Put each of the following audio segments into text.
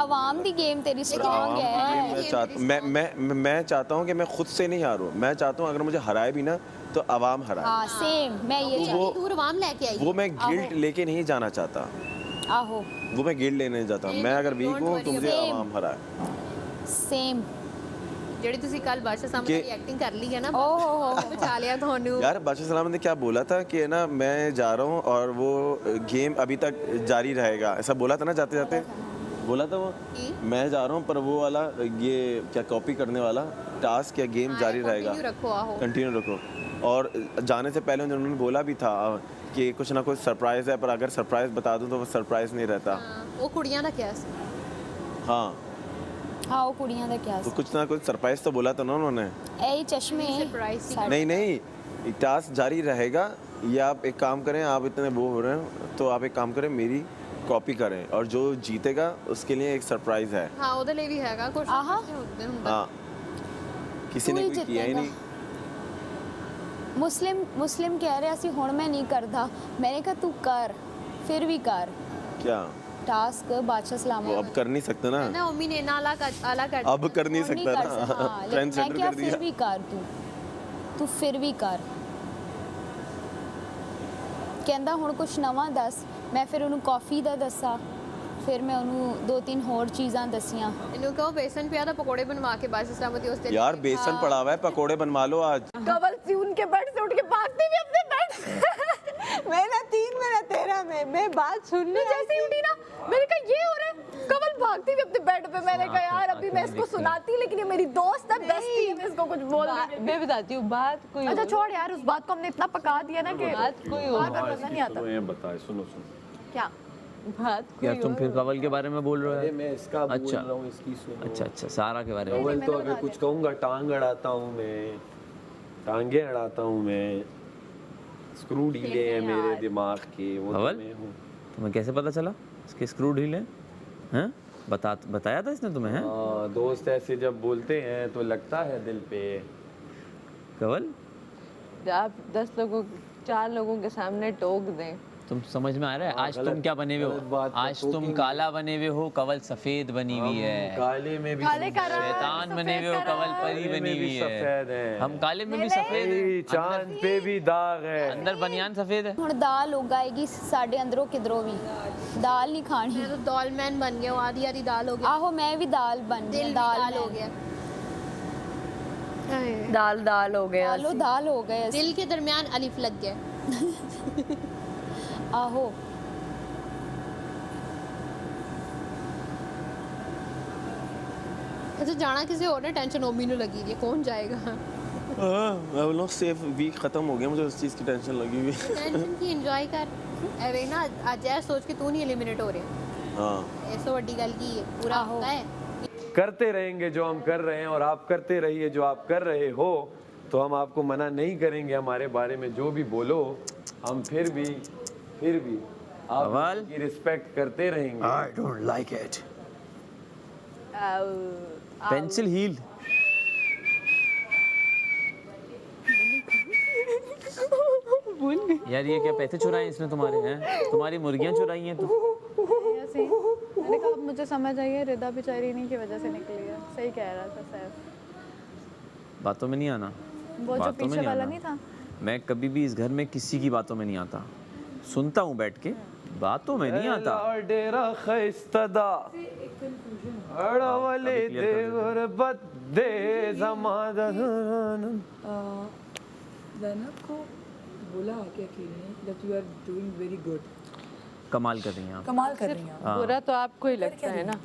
आवाम दी game तेरी strong है। मैं चाहता हूँ कि मैं खुद से नहीं हारूँ, मैं चाहता हूँ अगर मुझे हराए भी ना तो आवाम हराए। हाँ सेम, मैं ये वो दूर आवाम लेके आई। वो मैं गिल्ट लेके नहीं जाना चाहता, आहो वो मैं गिल्ट लेने नहीं जाता। मैं अगर वीक हूँ तो मुझे आवाम हराए। सेम ਜਿਹੜੀ ਤੁਸੀਂ ਕੱਲ ਬਾਦਸ਼ਾਹ ਸਾਹਮਣੇ ਦੀ ਐਕਟਿੰਗ ਕਰ ਲਈ ਹੈ ਨਾ ओहो ਬਚਾ ਲਿਆ ਤੁਹਾਨੂੰ यार बादशाह सलामत ने क्या बोला था कि ना मैं जा रहा हूँ और वो गेम अभी तक जारी रहेगा, ऐसा बोला था ना जाते जाते, बोला था वो मैं जा रहा हूँ पर वो वाला ये क्या कॉपी करने वाला टास्क या गेम जारी रहेगा, कंटिन्यू रखो। और जाने से पहले उन्होंने बोला भी था कि कुछ ना कुछ सरप्राइज़ है, पर अगर सरप्राइज़ बता दूँ तो वो सरप्राइज़ नहीं रहता। ਉਹ ਕੁੜੀਆਂ ਦਾ ਕਿਹਾ ਸੀ हाँ हाँ वो कुड़ियां दा क्या तो कुछ ना कुछ सरप्राइज़ तो बोला था ना उन्होंने। ए चश्मे नहीं नहीं टास्क जारी रहेगा, या आप एक काम करें, आप इतने वो हो रहे हैं तो आप एक काम करें मेरी कॉपी करें और जो जीतेगा उसके लिए एक सरप्राइज़ है। ਹਾਂ ਉਹਦੇ ਲਈ ਵੀ ਹੈਗਾ ਕੁਝ ਹੁੰਦੇ ਹੁੰਦਾ हाँ किसी ने कोई किया ही नहीं। मुस्लिम कह रहा सी हुण मैं नहीं करदा, मैंने कहा तू कर, फिर भी कर क्या टास्क बादशाह वो सलामत अब कर नहीं सकते ना, ਨਾ ਮੰਮੀ ਨੇ ਨਾਲਾ ਕਰ अब कर नहीं सकता ना, लेकिन मैं ट्रांसजेंडर क्या कर दिया। फिर भी कर तू फिर भी कर। कहंदा हुण कुछ नवां दस, मैं फिर उन्होंने कॉफ़ी दा दसा, फिर मैं उन्होंने 2-3 होर चीज़ां दसियां। ਇਹਨੂੰ ਕਹੋ ਬੇਸਨ ਪਿਆ ਤਾਂ ਪਕੌੜੇ ਬਣਵਾ ਕੇ ਬਾਦਸ਼ਾਹ ਸਲਾਮਤ ਉਸ ਦਿਨ यार बेसन पड़ा हुआ है, पकोड़े बनवा लो आज। कवल सी उनके बेड से उठ के भागती भी अपने बेड से महीना 3 महीना 13 में मैं बात सुनने जैसे ही उठी ना, मैंने कहा ये हो रहा है, कवल भागती भी अपने बेड पे। मैंने कहा यार अभी मैं इसको सुनाती, लेकिन ये मेरी दोस्त है, बेस्टी है, मैं इसको कुछ बोल नहीं। मैं बताती हूँ बात कोई अच्छा छोड़ यार, उस बात को हमने इतना पका दिया ना कि बात कोई बार बार मजा नहीं आता। ये बताए सुनो क्या बात यार तुम फिर कवल के बारे में बोल रहे हो? मैं इसका बोल अच्छा। रहा हूँ, इसकी सुनो। अच्छा सारा के बारे में। कवल तो अगर कुछ कहूँगा टांग अड़ाता हूँ मैं, टांगे अड़ाता हूँ मैं, स्क्रू ढीले हैं मेरे दिमाग के, वो तो कवल मैं हूँ। तुम्हें कैसे पता चला इसके स्क्रू ढीले हैं? बताया था इसने तुम्हें? हैं दोस्त ऐसे जब बोलते हैं तो लगता है दिल पे। कवल आप 4 लोगों के सामने टोक दें। तुम समझ में आ रहा है? आज तुम क्या बने हुए हो? आज तुम काला बने हुए हो, कवल सफेद बनी हुई है। काले में भी शैतान बने हुए हो, कवल परी बनी हुई है। हम काले में भी सफेद हैं, चांद पे भी दाग है, अंदर बनियान सफेद है। हुण दाल उगाएगी साडे अंदरों किधरों भी, दाल नहीं खानी। मैं तो दाल मैन बन गया हूँ, आधी आधी दाल हो गया, आहो मैं भी दाल बन गई, दाल हो गया, दाल हो गया। दाल हो गए। दिल के दरमियान अलिफ लग गया। आहो अच्छा जाना किसी और ने, टेंशन ओमी ਨੂੰ लगी है, कौन जाएगा? मैं बोल रहा हूँ सेफ वीक खत्म हो गया, मुझे उस चीज़ की टेंशन लगी हुई है। टेंशन की एंजॉय कर, अरे ना आज ऐसा सोच के तू नहीं एलिमिनेट हो रहे। हाँ ऐसा बड़ी गल की है, पूरा होता है। करते रहेंगे जो हम कर रहे हैं, और आप करते रहिए जो आप कर रहे हो, तो हम आपको मना नहीं करेंगे। हमारे बारे में जो भी बोलो, हम फिर भी आप की रिस्पेक्ट करते रहेंगे। I don't like it. Pencil heel यार ये क्या पैसे चुराए इसने तुम्हारे? हैं तुम्हारी मुर्गियां चुराई हैं? तो मैंने कहा अब मुझे समझ आई है, रिदा बेचारी इन्हीं की वजह से निकली है। सही कह रहा था सैफ, बातों में नहीं आना, वो जो बातों में पीछे वाला आना। नहीं था। मैं कभी भी इस घर में किसी की बातों में नहीं आता, सुनता हूँ बैठ के, बातों में नहीं आता। डेरा खैस्तदा अड़वले देवर बद्दे ज़मादा ज़ैनब को बोला आके अकेले that you are doing very good, कमाल कर रही हैं आप। कमाल कर रही हैं। बुरा तो आपको ही लगता है ना,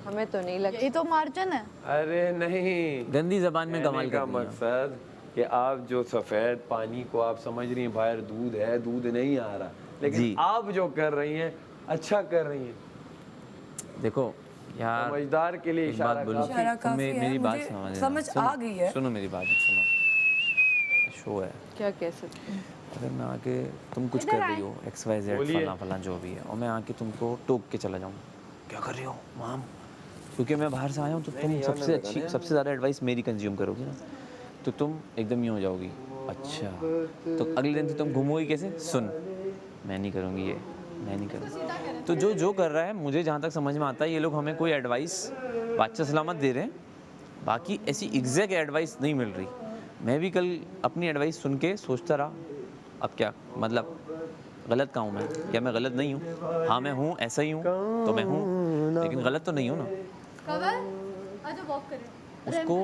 हमें तो नहीं लगता। ये तो मार्जिन है। अरे नहीं, गंदी जबान में कमाल का कर रही हैं। मकसद कि आप जो सफ़ेद पानी को आप समझ रही हैं बाहर दूध है, दूध नहीं आ रहा, लेकिन आप जो कर रही हैं अच्छा कर रही हैं। देखो यार समझदार के लिए एक बात बोलूं, मेरी बात समझ आ गई है। सुनो मेरी बात सुनो, शो है, क्या कह सकते हैं? अगर मैं आके तुम कुछ कर रही हो XYZ फला जो भी है, और मैं आके तुमको टोक के चला जाऊँ, क्या कर रही हो माम? क्योंकि मैं बाहर से आया हूँ तो तुम सबसे ज़्यादा एडवाइस मेरी कंज्यूम करोगी ना, तो तुम एकदम यूँ हो जाओगी। अच्छा तो अगले दिन से तुम घूमोगी कैसे? सुन मैं नहीं करूँगी ये, मैं नहीं करूँगी। तो जो जो कर रहा है, मुझे जहाँ तक समझ में आता है, ये लोग हमें कोई एडवाइस बादशाह सलामत दे रहे हैं, बाकी ऐसी एग्जैक्ट एडवाइस नहीं मिल रही। मैं भी कल अपनी एडवाइस सुन के सोचता रहा, अब क्या मतलब गलत कहाँ हूँ मैं, या मैं गलत नहीं हूँ? हाँ मैं हूँ, ऐसा ही हूँ तो मैं हूँ, लेकिन गलत तो नहीं हूँ ना। उसको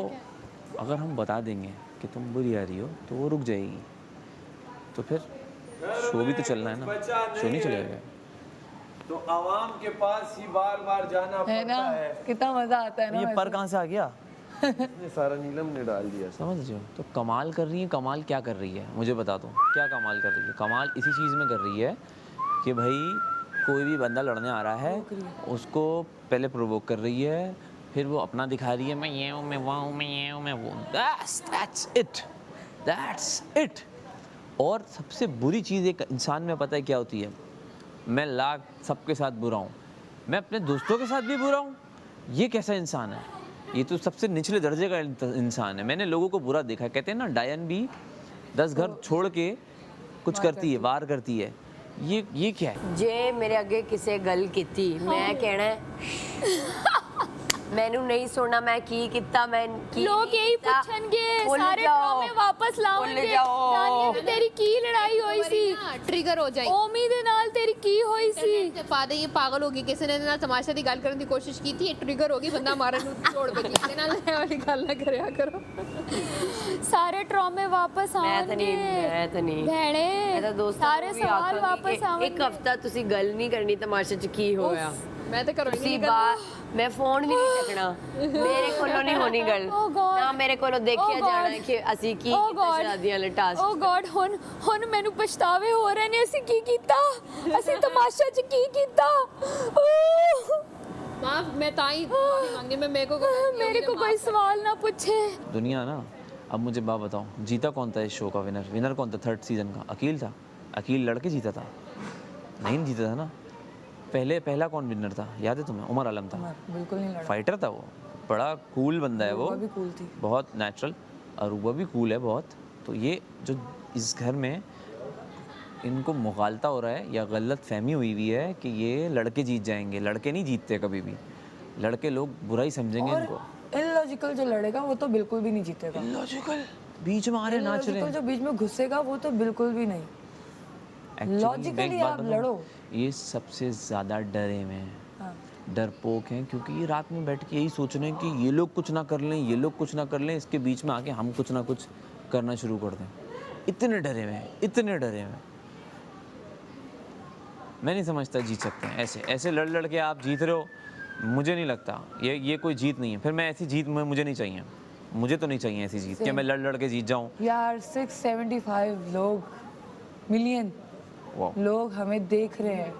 अगर हम बता देंगे कि तुम बुरी आ रही हो तो वो रुक जाएगी, तो फिर शो भी तो चलना है ना, शो नहीं चलेगा। तो आवाम के पास ही बार बार जाना है ना, पड़ता है। कितना मजा आता है ना। ये पर कहाँ से आ गया? ये सारा नीलम ने डाल दिया। समझ रहे हो? तो कमाल कर रही है। कमाल क्या कर रही है मुझे बता दो, क्या कमाल कर रही है? कमाल इसी चीज़ में कर रही है कि भाई कोई भी बंदा लड़ने आ रहा है, उसको पहले प्रोवोक कर रही है, फिर वो अपना दिखा रही है, मैं ये हूँ, मैं वहाँ हूँ, मैं ये हूँ, मैं वो। That's it. और सबसे बुरी चीज़ एक इंसान में पता है क्या होती है? मैं लाख सबके साथ बुरा हूँ, मैं अपने दोस्तों के साथ भी बुरा हूँ। ये कैसा इंसान है? ये तो सबसे निचले दर्जे का इंसान है। मैंने लोगों को बुरा देखा है। कहते हैं ना, डायन भी 10 घर छोड़ के कुछ करती है, वार करती है। ये क्या है? जे मेरे अगे किसे गल कीती, मैं कहना है मैनू नहीं सुनना, मैं की किता, मैं की लोग यही कीता। पूछणगे, भुल सारे जाओ, ड्रामे वापस लाओगे। भुल जाओ। दानिया ते तेरी की लड़ाई होई सी? ट्रिगर हो जाए ओमी दे नाल तेरी की होई सी? पादे ये पागल हो गई, किसी ने ना तमाशा दी गल करने की कोशिश की थी, ट्रिगर हो गई, बंदा मारन नूं छोड़ बगी ते नाल ए वाली गल ना करया करो। सारे ट्रॉमे वापस मैं तो नहीं, आउणगे मैं तो नहीं। भैणे, मैं तो दोस्तां सारे नूं भी सवाल आखांगी वापस कि एक आउणगे। हफ्ता तुसी गल नहीं करनी तमाशे च की होया। मैं तो करो ही तुसी नहीं बाहर, मैं फोन भी नहीं चकना, मेरे कोलों नहीं होनी गल Oh God. ना, मेरे कोलों देखिया Oh जाना God. कि ਅਸੀਂ ਕੀ Oh ਕੀਤਾ God. ਸ਼ਾਦੀਆਂ ਵਾਲੇ ਟਾਸਕ। ਓ ਗॉड, ਹੁਣ ਮੈਨੂੰ ਪਛਤਾਵੇ ਹੋ ਰਹੇ ਨੇ। ਅਸੀਂ ਕੀ ਕੀਤਾ? ਅਸੀਂ ਤਮਾਸ਼ਾ 'ਚ ਕੀ ਕੀਤਾ? माफ, मैं ताई माफी मांगी, मैं मेरे को मेरे को कोई सवाल ना पूछे। दुनिया ना, अब मुझे बात बताओ, जीता कौन था इस शो का? विनर कौन था 3rd सीजन का? अकील था। अकील लड़के जीता था? नहीं जीता था ना। पहला कौन विनर था, याद है तुम्हें? उमर आलम था। बिल्कुल नहीं लड़ा। फाइटर था वो, बड़ा कूल बंदा है वो, भी कूल थी। बहुत नेचुरल। अरूबा भी कूल है बहुत। तो ये जो इस घर में इनको मुगालता हो रहा है या गलत फहमी हुई हुई है कि ये लड़के जीत जाएंगे। लड़के नहीं जीतते कभी भी, लड़के लोग बुरा ही समझेंगे इनको। इलॉजिकल जो लड़ेगा वो तो बिल्कुल भी नहीं जीतेगा। लॉजिकल बीच में आ रहे नाच रहे Illogical जो बीच में घुसेगा वो तो बिल्कुल भी नहीं। Actually, Logically मैं एक बात आप बताऊं, लड़ो। ये सबसे ज़्यादा डरे हुए हैं, हाँ। डरपोक हैं, क्योंकि ये रात में बैठ के यही सोच रहे हैं कि ये लोग कुछ ना कर लें, ये लोग कुछ ना कर लें, इसके बीच में आके हम कुछ ना कुछ करना शुरू कर दें। इतने डरे हुए हैं, इतने डरे हुए हैं। मैं नहीं समझता जीत सकते हैं ऐसे ऐसे लड़ लड़ के। आप जीत रहे हो, मुझे नहीं लगता ये कोई जीत नहीं है। फिर मैं ऐसी जीत मुझे नहीं चाहिए, मुझे तो नहीं चाहिए ऐसी जीत कि मैं लड़ लड़ के जीत जाऊँ। यार 675 लोग, मिलियन लोग हमें देख रहे हैं,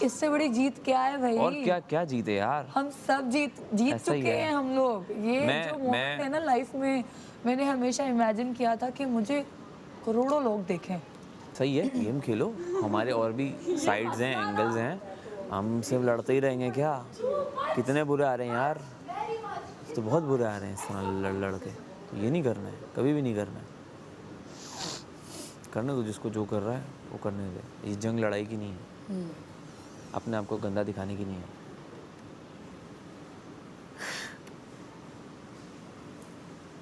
इससे बड़ी जीत क्या है भाई? और क्या क्या जीते यार, हम सब जीत ऐसा ही चुके है। हैं हम लोग। ये जो मोमेंट है ना लाइफ में, मैंने हमेशा इमेजिन किया था कि मुझे करोड़ों लोग देखें। सही है, गेम खेलो, हमारे और भी साइड्स हैं, एंगल्स हैं, हम सिर्फ लड़ते ही रहेंगे क्या? कितने बुरे आ रहे हैं यार, तो बहुत बुरे आ रहे हैं इस तरह लड़ लड़ के। तो ये नहीं करना है, कभी भी नहीं करना है। करने दो जिसको जो कर रहा है वो करने दे। ये जंग लड़ाई की नहीं है, अपने आप को गंदा दिखाने की नहीं है।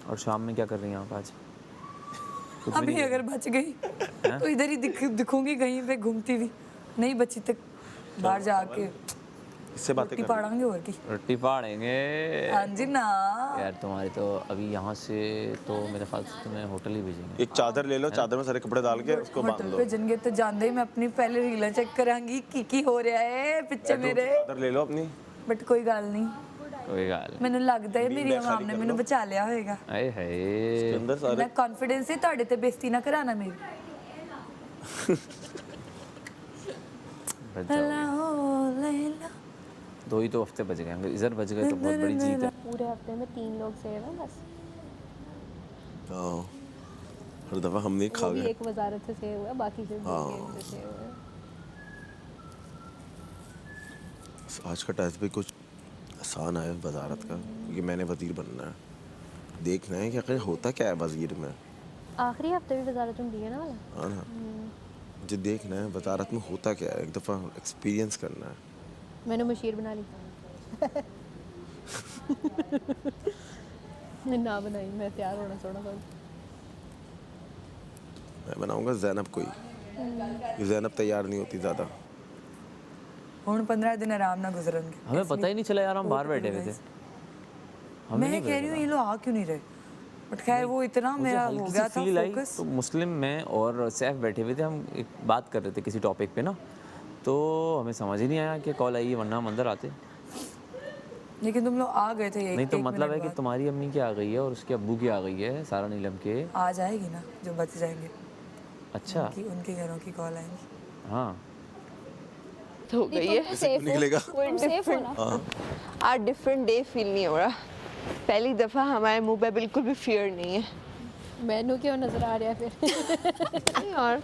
और शाम में क्या कर रही हैं आप आज? कुछ भी अभी नहीं अगर बच गई तो इधर ही दिखूंगी कहीं पे घूमती हुई, नहीं बची तक बाहर जाके इससे बातें रोटी कर पाड़ेंगे और की। रोटी पाड़ेंगे हाँ जी ना। यार तुम्हारी तो अभी यहाँ से तो मेरे ख्याल से तुम्हें होटल ही भेजेंगे। एक चादर ले लो, चादर में सारे कपड़े डाल के उसको बांध होटल लो। पे जन तो जानते ही मैं अपनी पहले रील चेक करांगी की हो रहा है पिछे मेरे, चादर ले लो अपनी। बट कोई गल नहीं, कोई गल ਮੈਨੂੰ ਲੱਗਦਾ ਹੈ ਮੇਰੀ ਆਵਾਮ ਨੇ ਮੈਨੂੰ ਬਚਾ ਲਿਆ ਹੋਵੇਗਾ। आए हाय अंदर सारे ਮੈਂ ਕੌਨਫੀਡੈਂਸ ਹੀ ਤੁਹਾਡੇ ਤੇ ਬੇਇੱਜ਼ਤੀ ਨਾ ਕਰਾਣਾ ਮੇਰੀ। बच जाओ। 2 ही तो हफ्ते बच गए, अगर इधर बच गए तो बहुत बड़ी जीत है। पूरे हफ्ते में 3 लोग सेव हैं बस। हाँ, हर दफा हम नहीं खा वो भी गए। एक वजारत से सेव हुआ, बाकी से गेम से सेव हुआ। आज का टेस्ट भी कुछ आसान है वजारत का, क्योंकि मैंने वजीर बनना है। देखना है कि आखिर होता क्या है वजीर में। आखिरी हफ्ते भी वजारत होती है ना वाला। हाँ ना, मुझे देखना है वजारत में होता क्या है, एक दफ़ा एक्सपीरियंस करना है। मैंने मशीर बना ली ना बनाई, मैं तैयार होना थोड़ा सा। मैं बनाऊंगा जैनब कोई, ये जैनब तैयार नहीं होती ज़्यादा। ਹੁਣ 15 दिन आराम ना गुजरेंगे। हमें पता ही नहीं चला यार, हम बाहर बैठे हुए थे। हमें मैं नहीं कह रही हूँ पता ये लोग आ क्यों नहीं रहे, बट खैर वो इतना मुझे मेरा हल्की हो सी गया था फील आई, फोकस। तो मुस्लिम में और सैफ बैठे हुए थे, हम एक बात कर रहे थे किसी टॉपिक पे ना, तो हमें समझ ही नहीं आया कि कॉल आई है, वरना हम अंदर आते। लेकिन तुम लोग आ गए थे नहीं तो मतलब है कि तुम्हारी अम्मी की आ गई है और उसके अब्बू की आ गई है, सारा नीलम के। आ जाएगी ना जो बच जाएंगे, अच्छा उनके घरों की कॉल आएंगी। हाँ हो गई है। सेफ निकलेगा। सेफ हो ना। आज डिफरेंट डे फील नहीं हो रहा। पहली दफ़ा हमारे मुंह पे बिल्कुल भी फियर नहीं है। मैनू क्यों नजर आ रहा है फिर? नहीं यार,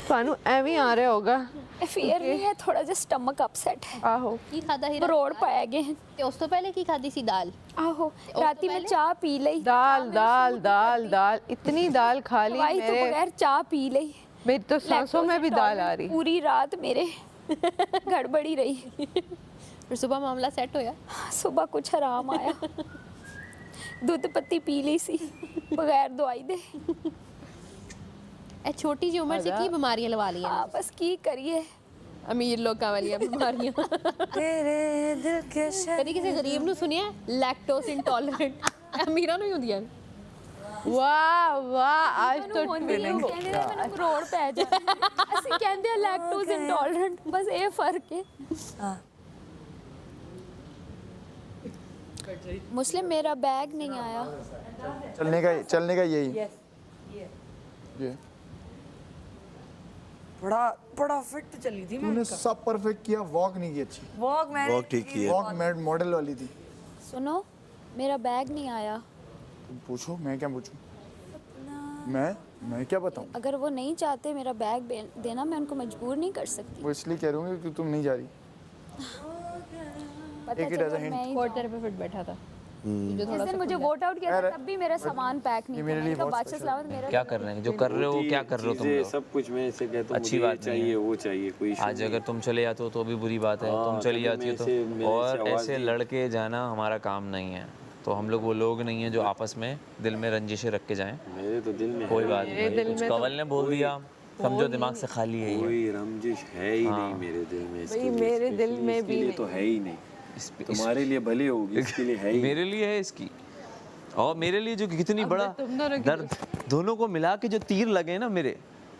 ਤੁਹਾਨੂੰ ਐਵੇਂ ਆ ਰਿਹਾ ਹੋਗਾ। ਫੀਅਰ ਨਹੀਂ ਹੈ, ਥੋੜਾ ਜਿਹਾ ਸਟਮਕ ਅਪਸੈਟ ਹੈ। ਆਹੋ ਕੀ ਖਾਦਾ ਹੀ ਬਰੋੜ ਪਾਇਆ ਗਏ। ਤੇ ਉਸ ਤੋਂ ਪਹਿਲੇ ਕੀ ਖਾਦੀ ਸੀ? ਦਾਲ। ਆਹੋ ਰਾਤੀ ਮੈਂ ਚਾਹ ਪੀ ਲਈ, दाल दाल दाल दाल इतनी दाल खा ली दवाई तो मेरे बगैर चाह पी ली। मेरी तो सांसों में भी दाल आ रही। पूरी रात मेरे गड़बड़ी रही। फिर सुबह मामला सेट होया? सुबह कुछ आराम आया। ਦੁੱਧ ਪੱਤੀ ਪੀ ਲਈ ਸੀ ਬਗੈਰ ਦਵਾਈ ਦੇ। ਇਹ ਛੋਟੀ ਜਿਹੀ ਉਮਰ 'ਚ ਕੀ ਬਿਮਾਰੀਆਂ ਲਵਾ ਲਈਆਂ? ਹਾਂ ਬਸ ਕੀ ਕਰੀਏ, ਅਮੀਰ ਲੋਕਾਂ ਵਾਲੀਆਂ ਬਿਮਾਰੀਆਂ। तेरे दिल के ਕਦੀ ਕਿਸੇ ਗਰੀਬ ਨੂੰ ਸੁਣਿਆ ਲੈਕਟੋਸ ਇੰਟੋਲਰੈਂਟ? ਅਮੀਰਾਂ ਨੂੰ ਹੀ ਹੁੰਦੀਆਂ ਨੇ। वाह वाह, आज तो ਹੁੰਦੀ ਹੈ, ਉਹ ਕਹਿੰਦੇ ਨੇ ਮੈਨੂੰ ਕਰੋੜ ਪੈ ਜਾ। ਅਸੀਂ ਕਹਿੰਦੇ ਆ ਲੈਕਟੋਜ਼ ਇੰਟੋਲਰੈਂਟ, ਬਸ ਇਹ ਫਰਕ ਹੈ। हाँ मुस्लिम मेरा बैग नहीं आया। चलने का यही ये बड़ा फिट चली थी मैं। तूने सब परफेक्ट किया, वॉक नहीं की अच्छी, वॉक मैं वॉक ठीक की है। वॉक मॉडल वाली थी। सुनो मेरा बैग नहीं आया। तुम पूछो, मैं क्या पूछूं? मैं क्या बताऊं? अगर वो नहीं चाहते मेरा बैग देना, मैं उनको मजबूर नहीं कर सकती। वो इसलिए कह रहा हूँ कि तुम नहीं जा रही। पता एक ही चला डज़न मैं ही कोर्टर पे फिट बैठा था। जिस दिन मुझे वोट आउट किया था तब भी मेरा सामान पैक नहीं था। मेरे लिए मैंने कहा, बहुत बादशाह सलामत मेरा क्या कर रहे हैं, जो कर रहे हो क्या कर रहे हो तुम लोग? सब कुछ मैं इसे कहता हूँ, अच्छी मुझे ये बात नहीं चाहिए है। वो चाहिए, कोई issue आज नहीं। अगर तुम चले जाते हो तो भी बुरी बात है, हाँ, तुम चली तभी जाती हो मैं ऐसे- तो, मैंने और ऐसे आवाज़ ऐसे दी। लड़के जाना हमारा काम नहीं है। तो हम लोग वो लोग नहीं हैं जो आपस में दिल में रंजिशें रख के जाएं। मेरे तो दिल में कोई है बात ही नहीं, कुछ कवल ने बोल दिया, समझो दिमाग से खाली है ये। कोई रंजिश है ही नहीं मेरे दिल में। इसके लिए- मेरे दिल इसके में भी लिए नहीं। तो है ही नहीं। तुम्हारे लिए भले होगी, इसके लिए है ही मेरे लिए है इसकी, और मेरे लिए जो कि कितनी बड़ा दर्द, दोनों को मिला के जो तीर लगे ना मेरे,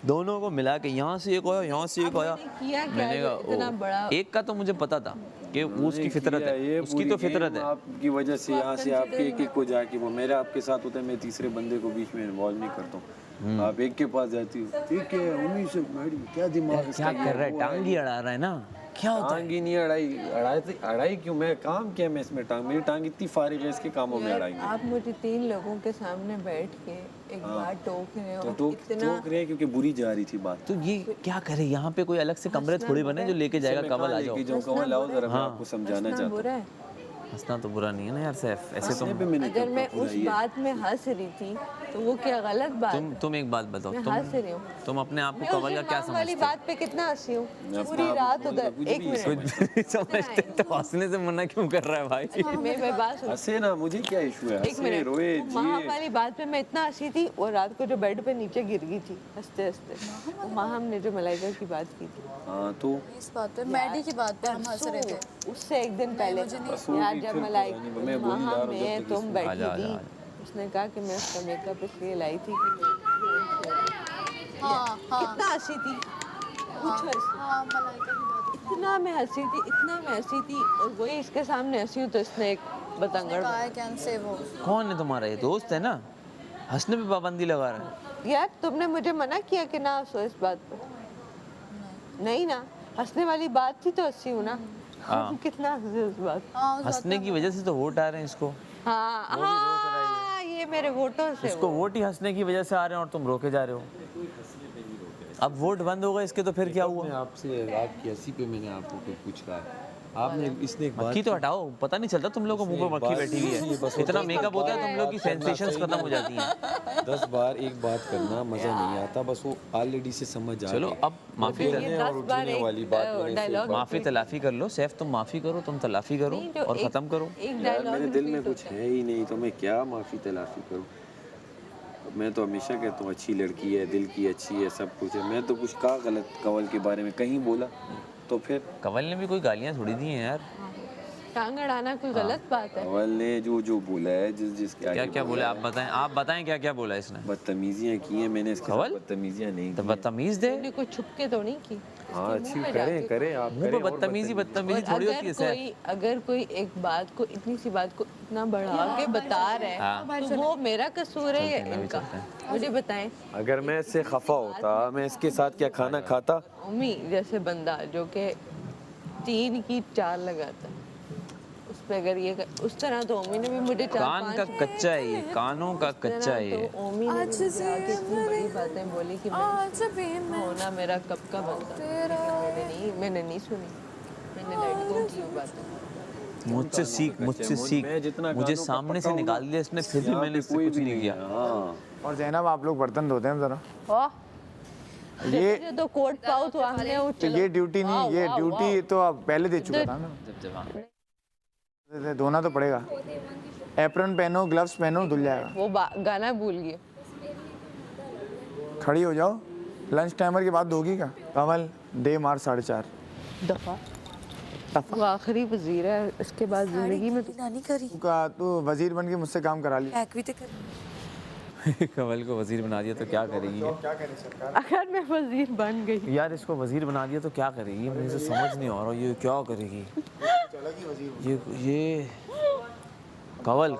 दोनों को मिला के यहाँ से एक आया, यहाँ से एक आया। किया क्या मैंने जो कहा इतना बड़ा? एक का तो मुझे पता था कि वो उसकी फितरत है, उसकी तो फितरत है। आपकी वजह से यहाँ से आपके एक को जाके वो मेरा आपके साथ होता है, मैं तीसरे बंदे को बीच में इन्वॉल्व नहीं करता हूँ। आप एक के पास जाती हो, ठीक है उन्हीं से मैडम क्या दिमाग क्या कर रहा है, टांग ही अड़ा रहा है ना, क्या होता है? टांग ही नहीं अड़ाई क्यों? मैं काम क्या मैं इसमें टांग, मेरी टांग इतनी फारिग है, इसके कामों में अड़ाई नहीं। आप मुझे 3 लोगों के सामने बैठ के एक बात टोक रहे हो, तो इतना टोक रहे हैं क्योंकि बुरी जा रही थी बात। तो ये क्या करे, यहाँ पे कोई अलग से कमरे थोड़ी बने जो लेके जाएगा कवल आ जाओ। जो कवल लाओ जरा, मैं आपको समझाना हंसना चाहता बुरा है। हंसना तो बुरा नहीं है ना यार सैफ, ऐसे तुम अगर मैं उस बात में हंस रही थी तो वो क्या गलत बात है? तुम एक बात बताओ, मैं हंस रही हूँ। तुम अपने आप मैं को उस कवल का क्या माम वाली समझते हो? बात पे कितना हंसी हूँ पूरी रात उधर। एक मिनट कुछ भी समझते तो हंसने से मना क्यों कर रहा है भाई? मैं बात सुन, हंसे ना, मुझे क्या इशू है? एक हंसे मिनट। रोए महाम जिए। वाली बात पे मैं इतना हंसी थी, और रात को जो बेड पे नीचे गिर गई थी हंसते हंसते, वो महाम ने जो मलाइका की बात की थी, हाँ तो इस बात पे मैडी की बात पे हम हंस रहे थे। उससे एक दिन पहले यार जब मलाइका महाम में तुम बैठी आजा, थी, आजा। उसने कहा कि मैं उसका मेकअप इसलिए लाई थी। हाँ कितना हंसी थी, कुछ हंसी, हाँ मलाइका की बात इतना मैं हंसी थी, इतना मैं हंसी थी, और वही इसके सामने हंसी हूँ तो इसने एक बतंगड़। कहा है कैन से वो कौन है तुम्हारा ये दोस्त है ना, हंसने पे पाबंदी लगा रहा है? यार तुमने मुझे मना किया कि ना हंसो इस बात पर? नहीं ना, हंसने वाली बात थी तो हंसी हूँ ना। हाँ। कितना हंसे उस बात। हाँ उस हंसने की वजह से तो वोट आ रहे हैं इसको, हाँ हाँ, ये मेरे वोटों से इसको वोट ही हंसने की वजह से आ रहे हैं और तुम रोके जा रहे हो। अब वोट बंद होगा इसके तो फिर क्या हुआ? आपसे आपकी हंसी पे मैंने आपको कुछ पूछ रहा है। आपने इसने एक बात मक्खी तो हटाओ, पता नहीं चलता तुम लोगों को मुंह पे मक्खी बैठी हुई है। इतना मेकअप होता है तुम लोग की सेंसेशंस खत्म हो जाती हैं। 10 बार एक बात करना मजा नहीं आता, बस वो ऑलरेडी से समझ आ चलो गई। अब माफी ये कर 10 बार एक वाली बात होने से डायलॉग माफी तलाफी कर लो। सैफ तुम माफी करो, तुम तलाफी करो नहीं, जो और एक- खत्म करो। एक यार डायलॉग मेरे दिल में कुछ है ही नहीं, तो मैं क्या माफी तलाफी करूं। मैं तो हमेशा कहता हूँ अच्छी लड़की है, दिल की अच्छी है, सब कुछ है। मैं तो कुछ कहा गलत कंवल के बारे में, कहीं बोला तो फिर कंवल ने भी कोई गालियाँ थोड़ी दी हैं यार। टांग अड़ाना कोई गलत बात है। कंवल ने जो बोला है, जिस क्या क्या बोला आप बताएं क्या क्या बोला इसने। बदतमीजियां की हैं मैंने, इसके कंवल? साथ बदतमीजियां नहीं तो की। बदतमीज दे, मैंने कोई छुप के तो नहीं की। हाँ अच्छी करें आप मुंह पे करें और बदतमीजी और थोड़ी होती है सैफ। अगर कोई एक बात को, इतनी सी बात को इतना बढ़ा के बता रहा हाँ। है, तो वो मेरा कसूर है या चलते हैं, इनका? चलते मुझे बताएं। अगर मैं इससे खफा होता, मैं इसके साथ क्या खाना खाता। उम्मी जैसे बंदा जो कि 3 की 4 लगाता है, उस पे अगर ये उस तरह तो ओमी ने भी मुझे 4-5 कान का कच्चा है ये, कानों का कच्चा है ये। तो ओमी ने भी मुझे आके इतनी बड़ी बातें बोली कि मैं होना मेरा कब का बनता। मैंने नहीं सुनी, मैंने लेट गो की वो बातें। मुझसे सीख, मुझसे सीख। मैं जितना मुझे कानों का सामने से पक्का निकाल दिया इसने, फिर भी यहाँ मैंने पे इससे कोई कुछ भी नहीं किया। हाँ और जैनब आप लोग बर्तन धोते हैं जरा। ये ये तो कोट पाओ तो हमने वो तो ये ड्यूटी नहीं, ये ड्यूटी तो आप पहले दे चुका था ना। धोना तो पड़ेगा। एप्रन पहनो, ग्लव्स पहनो, धुल जाएगा। वो गाना भूल गए। खड़ी हो जाओ, लंच टाइमर के बाद धोगी क्या? कमल दे मार 4.5 दफा वो आखिरी वजीर है, इसके बाद जिंदगी में तू वजीर बन के मुझसे काम करा लिया। कंवल को वजीर बना दिया तो क्या करेगी ये? क्या करें सरकार? अगर मैं वजीर बन गई, यार इसको वजीर बना दिया तो क्या करेगी? मुझे समझ नहीं आ रहा ये क्या करेगी। ये कंवल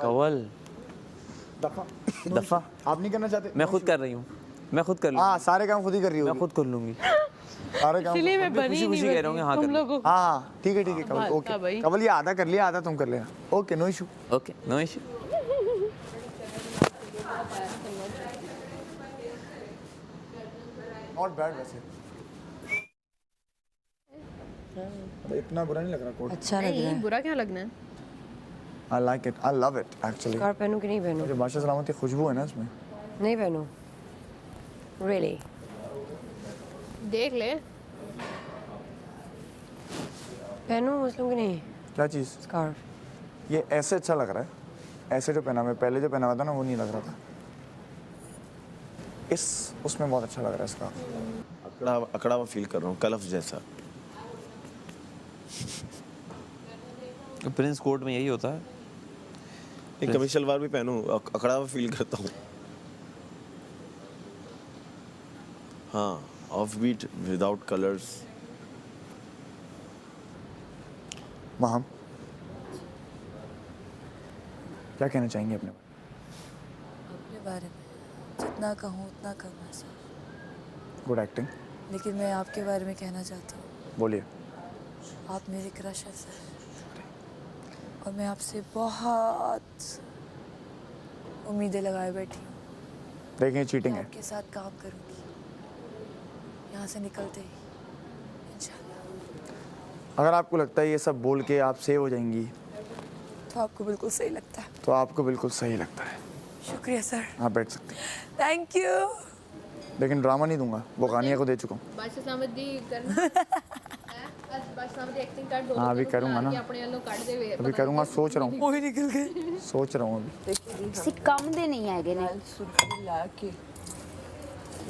दफा आप नहीं करना चाहते? मैं खुद कर रही हूँ, मैं खुद कर लूँगी, हाँ सारे काम खुद ही कर रही मैं होगी। खुद कर लूँगी। सारे काम इसलिए मैं बनी खुशी नहीं खुशी कह रहा हूँ कि हाँ तुम कर लोगों हाँ हाँ ठीक है कमल, हाँ, ओके भाई। कमल ये आधा कर लिया, आधा तुम कर लेना। Okay no issue. Okay no issue. Not bad वैसे। इतना बुरा नहीं लग रहा कोट। अच्छा लग रहा है। बुरा क्या लगना है? I like it, I love it actually. कार पहनूं कि नहीं पहनूं? जो बादशाह सलामती खुशबू है ना इसमें। नहीं पहनूं रियली? देख ले। पहनूं मुस्लिम कि नहीं? क्या चीज़? स्कार्फ। ये ऐसे अच्छा लग रहा है, ऐसे जो पहना मैं पहले जो पहना हुआ था ना वो नहीं लग रहा था। इस उसमें बहुत अच्छा लग रहा है इसका। अकड़ा हुआ फील कर रहा हूँ, कलफ जैसा। प्रिंस कोर्ट में यही होता है। एक कमीज शलवार भी पहनूं, अकड़ा हुआ फील करता हूँ। हाँ, off beat without colours. Maham क्या कहना चाहेंगे अपने बारे में? जितना कहूँ उतना कम है सर, गुड एक्टिंग। लेकिन मैं आपके बारे में कहना चाहती हूँ। बोलिए। आप मेरे क्रश हैं सर, और मैं आपसे बहुत उम्मीदें लगाए बैठी हूँ। देखें चीटिंग है। आपके साथ काम करूँगी यहाँ से निकलते ही इंशाल्लाह। अगर आपको लगता है ये सब बोल के आप सेव हो जाएंगी तो आपको बिल्कुल सही लगता है। तो आपको बिल्कुल सही लगता है। शुक्रिया सर। आप बैठ सकते हैं, थैंक यू। लेकिन ड्रामा नहीं दूंगा, वो गानिया को दे चुका हूँ। बादशाह सामदी करना बादशाह सामदी एक्टिंग कर दो। हाँ अभी करूँगा ना, अपने वालों काट दे वे अभी करूँगा, सोच रहा हूँ। वो ही निकल गए। सोच रहा हूँ अभी। ਸੀ ਕੰਮ ਦੇ ਨਹੀਂ ਹੈਗੇ ਨੇ। सुर्खी ला के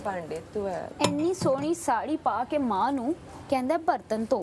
पांडे तो है। ਇੰਨੀ ਸੋਹਣੀ ਸਾੜੀ ਪਾ ਕੇ ਮਾਂ ਨੂੰ ਕਹਿੰਦਾ ਬਰਤਨ ਧੋ।